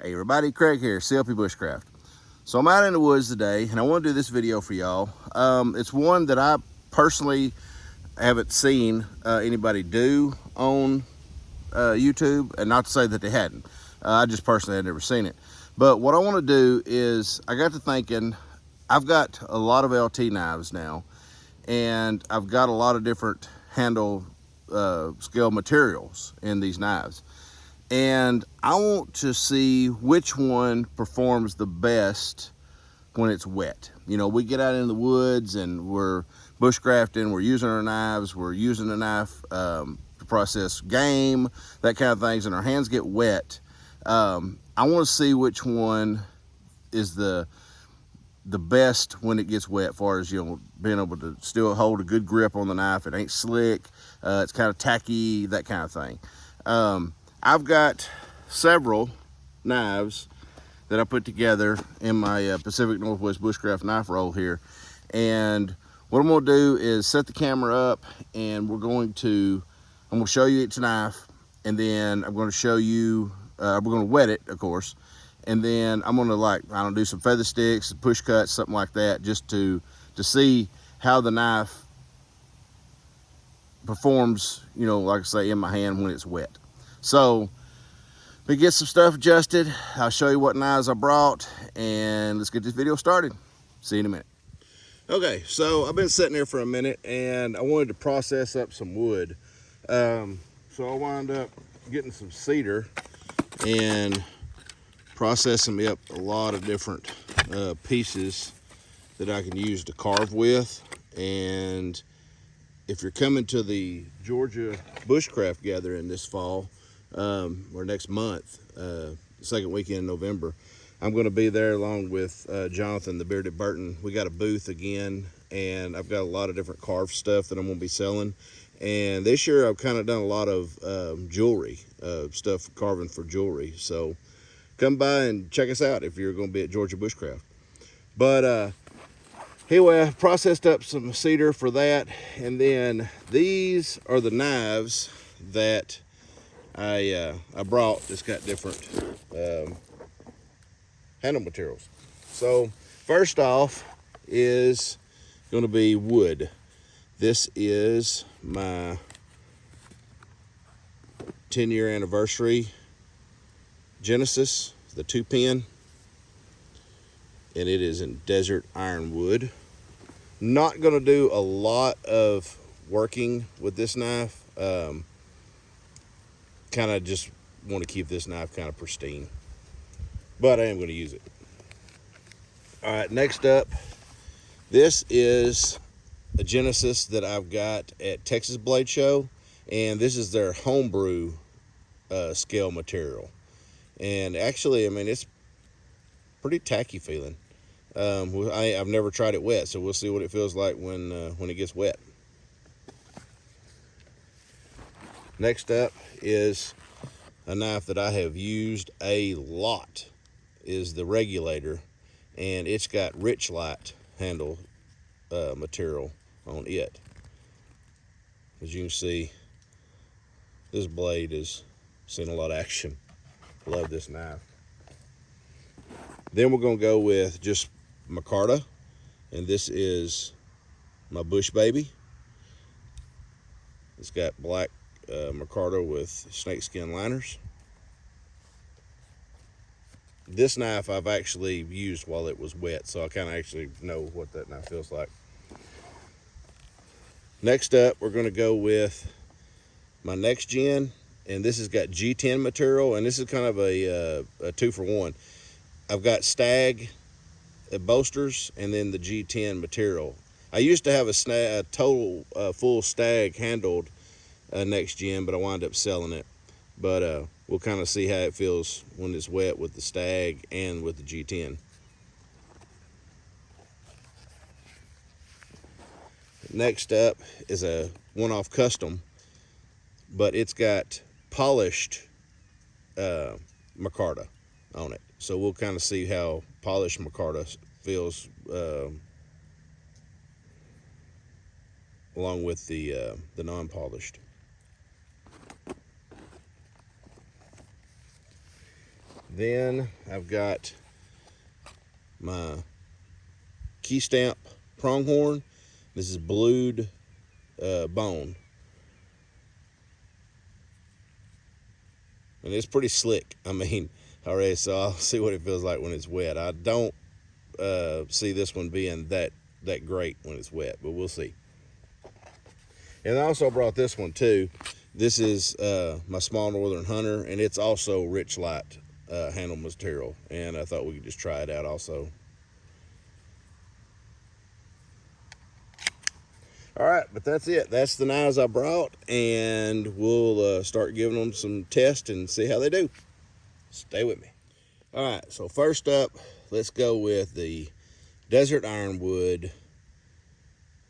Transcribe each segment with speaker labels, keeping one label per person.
Speaker 1: Hey everybody, Craig here, CLP Bushcraft. So I'm out in the woods today and I want to do this video for y'all. It's one that I personally haven't seen anybody do on YouTube, and not to say that they hadn't. I just personally had never seen it. But what I want to do is, I got to thinking, I've got a lot of LT knives now, and I've got a lot of different handle scale materials in these knives. And I want to see which one performs the best when it's wet. You know, we get out in the woods and we're bushcrafting, we're using our knives, we're using a knife to process game, that kind of things, and our hands get wet. I want to see which one is the best when it gets wet, as far as, you know, being able to still hold a good grip on the knife. It ain't slick, it's kind of tacky, that kind of thing. I've got several knives that I put together in my Pacific Northwest Bushcraft knife roll here. And what I'm gonna do is set the camera up, and I'm gonna show you each knife, and then I'm gonna show you, we're gonna wet it, of course. And then I'm gonna, like, I don't do some feather sticks, push cuts, something like that, just to see how the knife performs, you know, like I say, in my hand when it's wet. So we get some stuff adjusted. I'll show you what knives I brought, and let's get this video started. See you in a minute. Okay, so I've been sitting here for a minute, and I wanted to process up some wood. So I wound up getting some cedar and processing up a lot of different pieces that I can use to carve with. And if you're coming to the Georgia Bushcraft Gathering this fall, or next month, second weekend in November, I'm going to be there along with Jonathan the Bearded Burton. We got a booth again, and I've got a lot of different carved stuff that I'm going to be selling. And this year I've kind of done a lot of jewelry, stuff carving for jewelry. So come by and check us out if you're going to be at Georgia Bushcraft. But anyway, I processed up some cedar for that, and then these are the knives that I brought that's got different handle materials. So first off is going to be wood. This is my 10-year anniversary Genesis, the 2-pin, and it is in desert ironwood. Not going to do a lot of working with this knife. Kind of just want to keep this knife kind of pristine, but I am going to use it. All right, next up, this is a Genesis that I've got at Texas Blade Show, and this is their Homebrew Scale material. And actually, I mean, it's pretty tacky feeling. I've never tried it wet, so we'll see what it feels like when it gets wet. Next up is a knife that I have used a lot, is the Regulator, and it's got Richlight handle material on it. As you can see, this blade has seen a lot of action. Love this knife. Then we're going to go with just micarta, and this is my Bush Baby. It's got black micarta with snakeskin liners. This knife I've actually used while it was wet, so I kind of actually know what that knife feels like. Next up, we're going to go with my next gen, and this has got G10 material, and this is kind of a 2-for-1. I've got Stag bolsters and then the G10 material. I used to have a total full Stag handled next gen, but I wound up selling it. But we'll kind of see how it feels when it's wet with the Stag and with the G10. Next up is a one-off custom, but it's got polished micarta on it. So we'll kind of see how polished micarta feels along with the non-polished. Then I've got my key stamp pronghorn. This is blued bone. And it's pretty slick. I mean, already, so I'll see what it feels like when it's wet. I don't see this one being that great when it's wet, but we'll see. And I also brought this one too. This is my small northern hunter, and it's also Richlight handle material. And I thought we could just try it out also. All right, but that's it. That's the knives I brought, and we'll start giving them some tests and see how they do. Stay with me. All right, so first up, let's go with the Desert Ironwood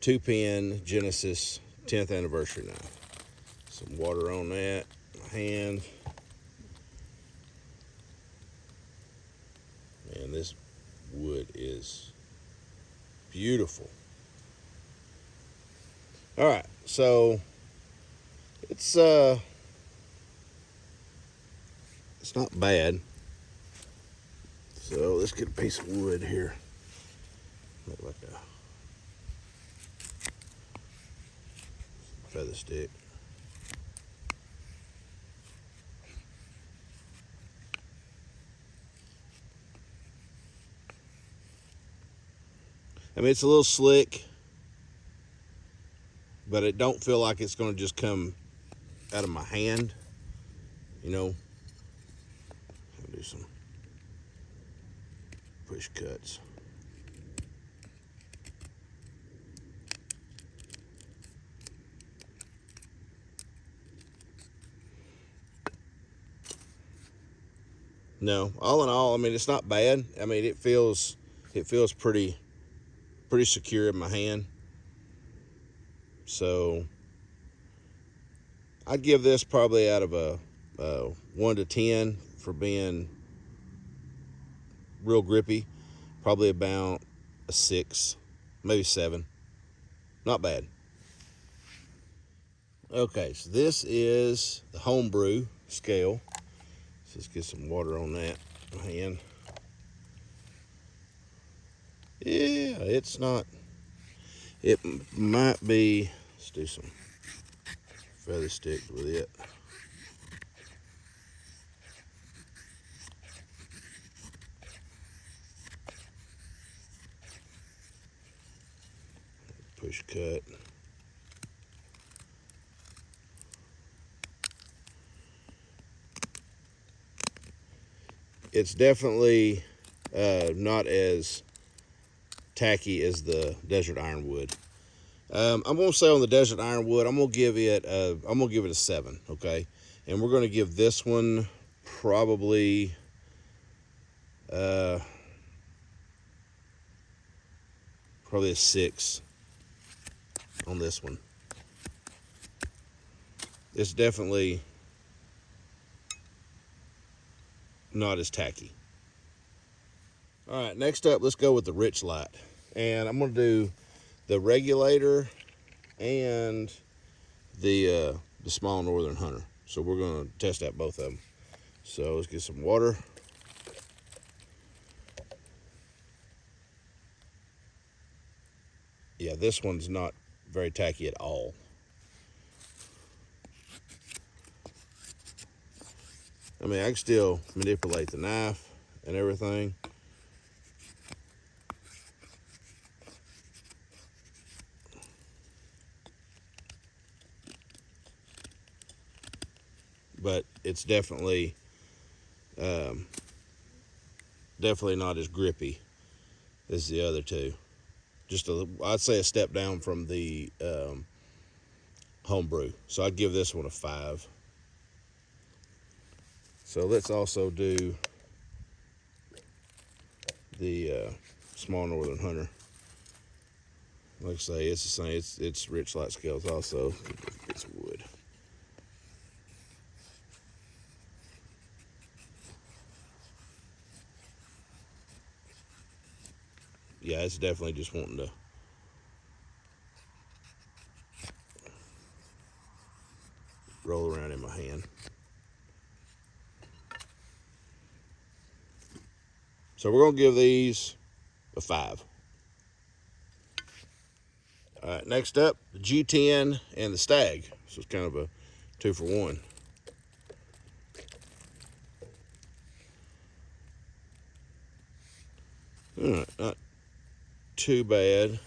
Speaker 1: 2-pin Genesis 10th anniversary knife. Some water on that, my hand. And this wood is beautiful. All right, so it's not bad. So let's get a piece of wood here. Look like a feather stick. I mean, it's a little slick, but it don't feel like it's going to just come out of my hand, you know. I'll do some push cuts. No, all in all, I mean, it's not bad. I mean, it feels pretty secure in my hand. So I'd give this probably out of a 1 to 10 for being real grippy. Probably about a 6, maybe 7. Not bad. Okay, so this is the Homebrew Scale. So let's get some water on that hand. Yeah, it's not. It might be. Let's do some feather sticks with it. Push cut. It's definitely not as tacky as the Desert Ironwood. I'm gonna say on the Desert Ironwood, I'm gonna give it a 7. Okay, and we're gonna give this one probably probably a 6 on this one. It's definitely not as tacky. All right, next up, let's go with the Richlight, and I'm gonna do the regulator and the small northern hunter. So we're gonna test out both of them. So let's get some water. Yeah, this one's not very tacky at all. I mean, I can still manipulate the knife and everything. But it's definitely not as grippy as the other two. I'd say a step down from the Homebrew. So I'd give this one a 5. So let's also do the small northern hunter. Like I say, it's the same. It's Richlight Scales also. It's wood. Yeah, it's definitely just wanting to roll around in my hand. So we're gonna give these a 5. All right, next up, the G10 and the Stag. So it's kind of a 2 for 1. All right, not too bad.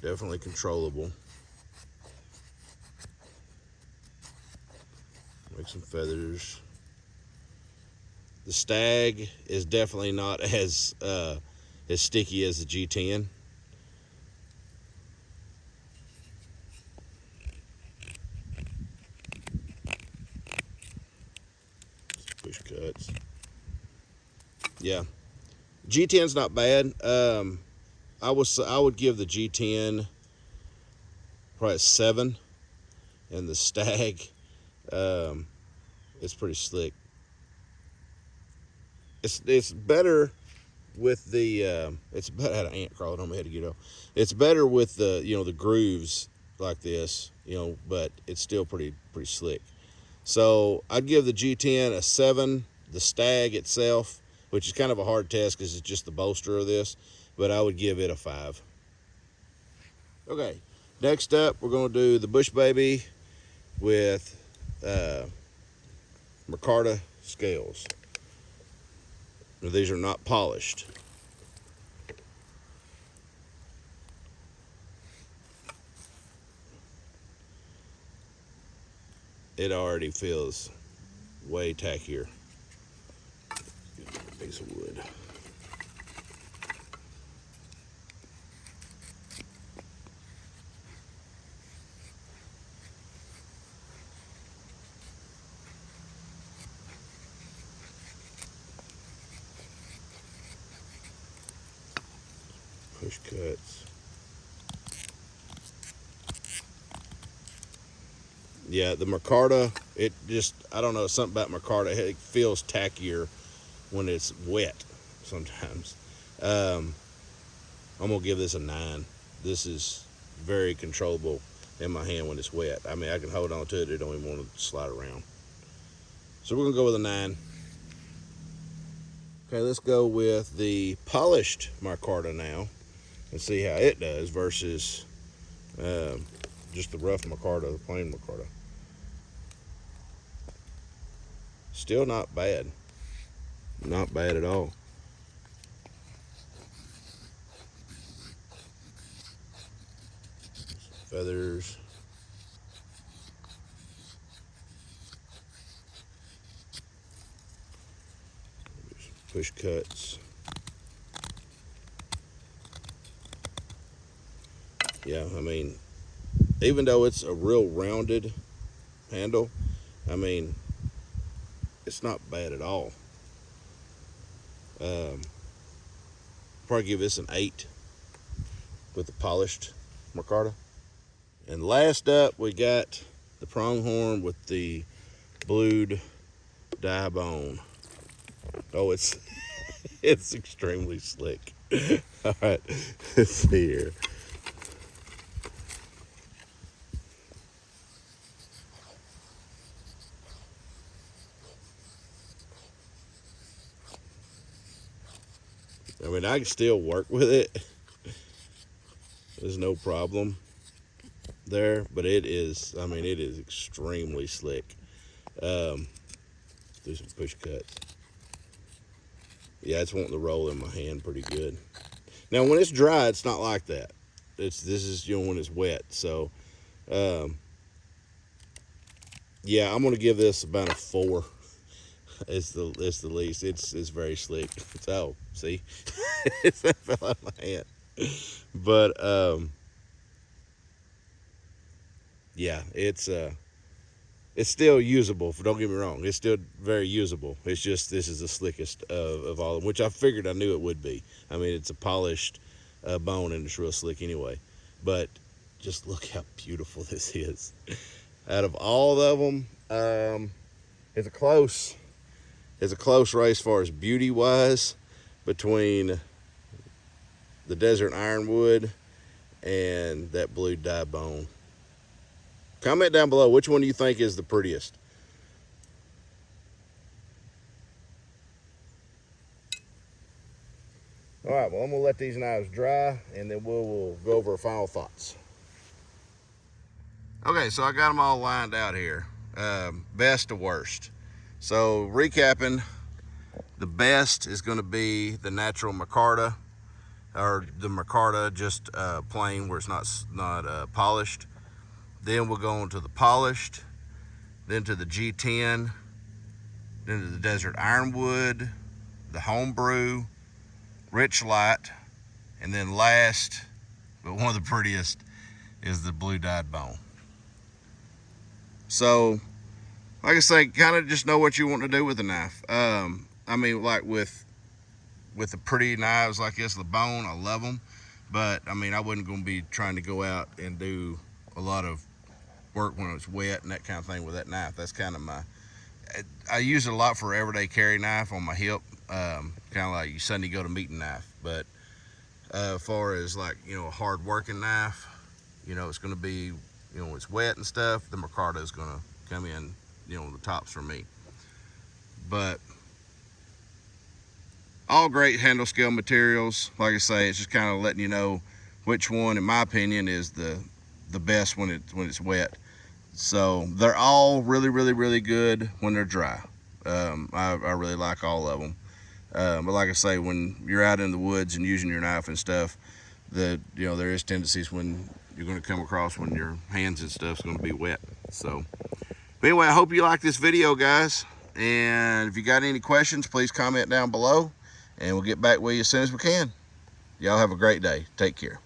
Speaker 1: Definitely controllable. Make some feathers. The Stag is definitely not as sticky as the G10. Push cuts. Yeah, G10's not bad. I would give the G10 probably a 7, and the Stag, it's pretty slick. It's better with the it's better. I had an ant crawling on my head to get off. It's better with the the grooves like this, but it's still pretty slick. So I'd give the G10 a 7. The Stag itself, which is kind of a hard test because it's just the bolster of this, but I would give it a 5. Okay, next up we're going to do the Bush Baby with micarta scales. Now, these are not polished. It already feels way tackier. Get a piece of wood. Push cuts. Yeah, the micarta, it just, I don't know, something about micarta. It feels tackier when it's wet sometimes. I'm going to give this a 9. This is very controllable in my hand when it's wet. I mean, I can hold on to it. It don't even want to slide around. So we're going to go with a 9. Okay, let's go with the polished micarta now and see how it does versus just the rough micarta, the plain micarta. Still not bad. Not bad at all. Some feathers. Some push cuts. Yeah, I mean, even though it's a real rounded handle, I mean, it's not bad at all. Probably give this an 8 with the polished micarta. And last up, we got the pronghorn with the blued dye bone. Oh, it's it's extremely slick. All right, let's see here. I mean, I can still work with it. There's no problem there, but it is, I mean, it is extremely slick. Do some push cuts. Yeah, it's wanting to roll in my hand pretty good. Now, when it's dry, it's not like that. This is, when it's wet. So, yeah, I'm gonna give this about a 4. It's the least. It's very slick. Oh, see, it fell out of my hand. But yeah, it's still usable. Don't get me wrong. It's still very usable. It's just this is the slickest of all of them, which I figured I knew it would be. I mean, it's a polished bone and it's real slick anyway. But just look how beautiful this is. Out of all of them, it's a close race as far as beauty wise between the desert ironwood and that blue dye bone. Comment down below which one do you think is the prettiest. All right, well, I'm gonna let these knives dry and then we'll go over our final thoughts. Okay, so I got them all lined out here, best to worst. So recapping, the best is gonna be the natural micarta, or the micarta just plain where it's not polished. Then we'll go on to the polished, then to the G10, then to the desert ironwood, the homebrew, Richlight, and then last, but one of the prettiest, is the blue dyed bone. So, like I say, kind of just know what you want to do with the knife. I mean, like with the pretty knives like this, the bone, I love them. But, I mean, I wasn't going to be trying to go out and do a lot of work when it's wet and that kind of thing with that knife. That's kind of I use it a lot for everyday carry knife on my hip. Kind of like your Sunday go to meeting knife. But as far as like, you know, a hard working knife, you know, it's going to be, you know, when it's wet and stuff, the micarta is going to come in, you know, the tops for me. But all great handle scale materials. Like I say, it's just kind of letting you know which one, in my opinion, is the best when it's wet. So they're all really good when they're dry. I really like all of them. But like I say, when you're out in the woods and using your knife and stuff, you know, there is tendencies when you're going to come across when your hands and stuff's going to be wet. So, but anyway, I hope you like this video, guys. And if you got any questions, please comment down below, and we'll get back with you as soon as we can. Y'all have a great day. Take care.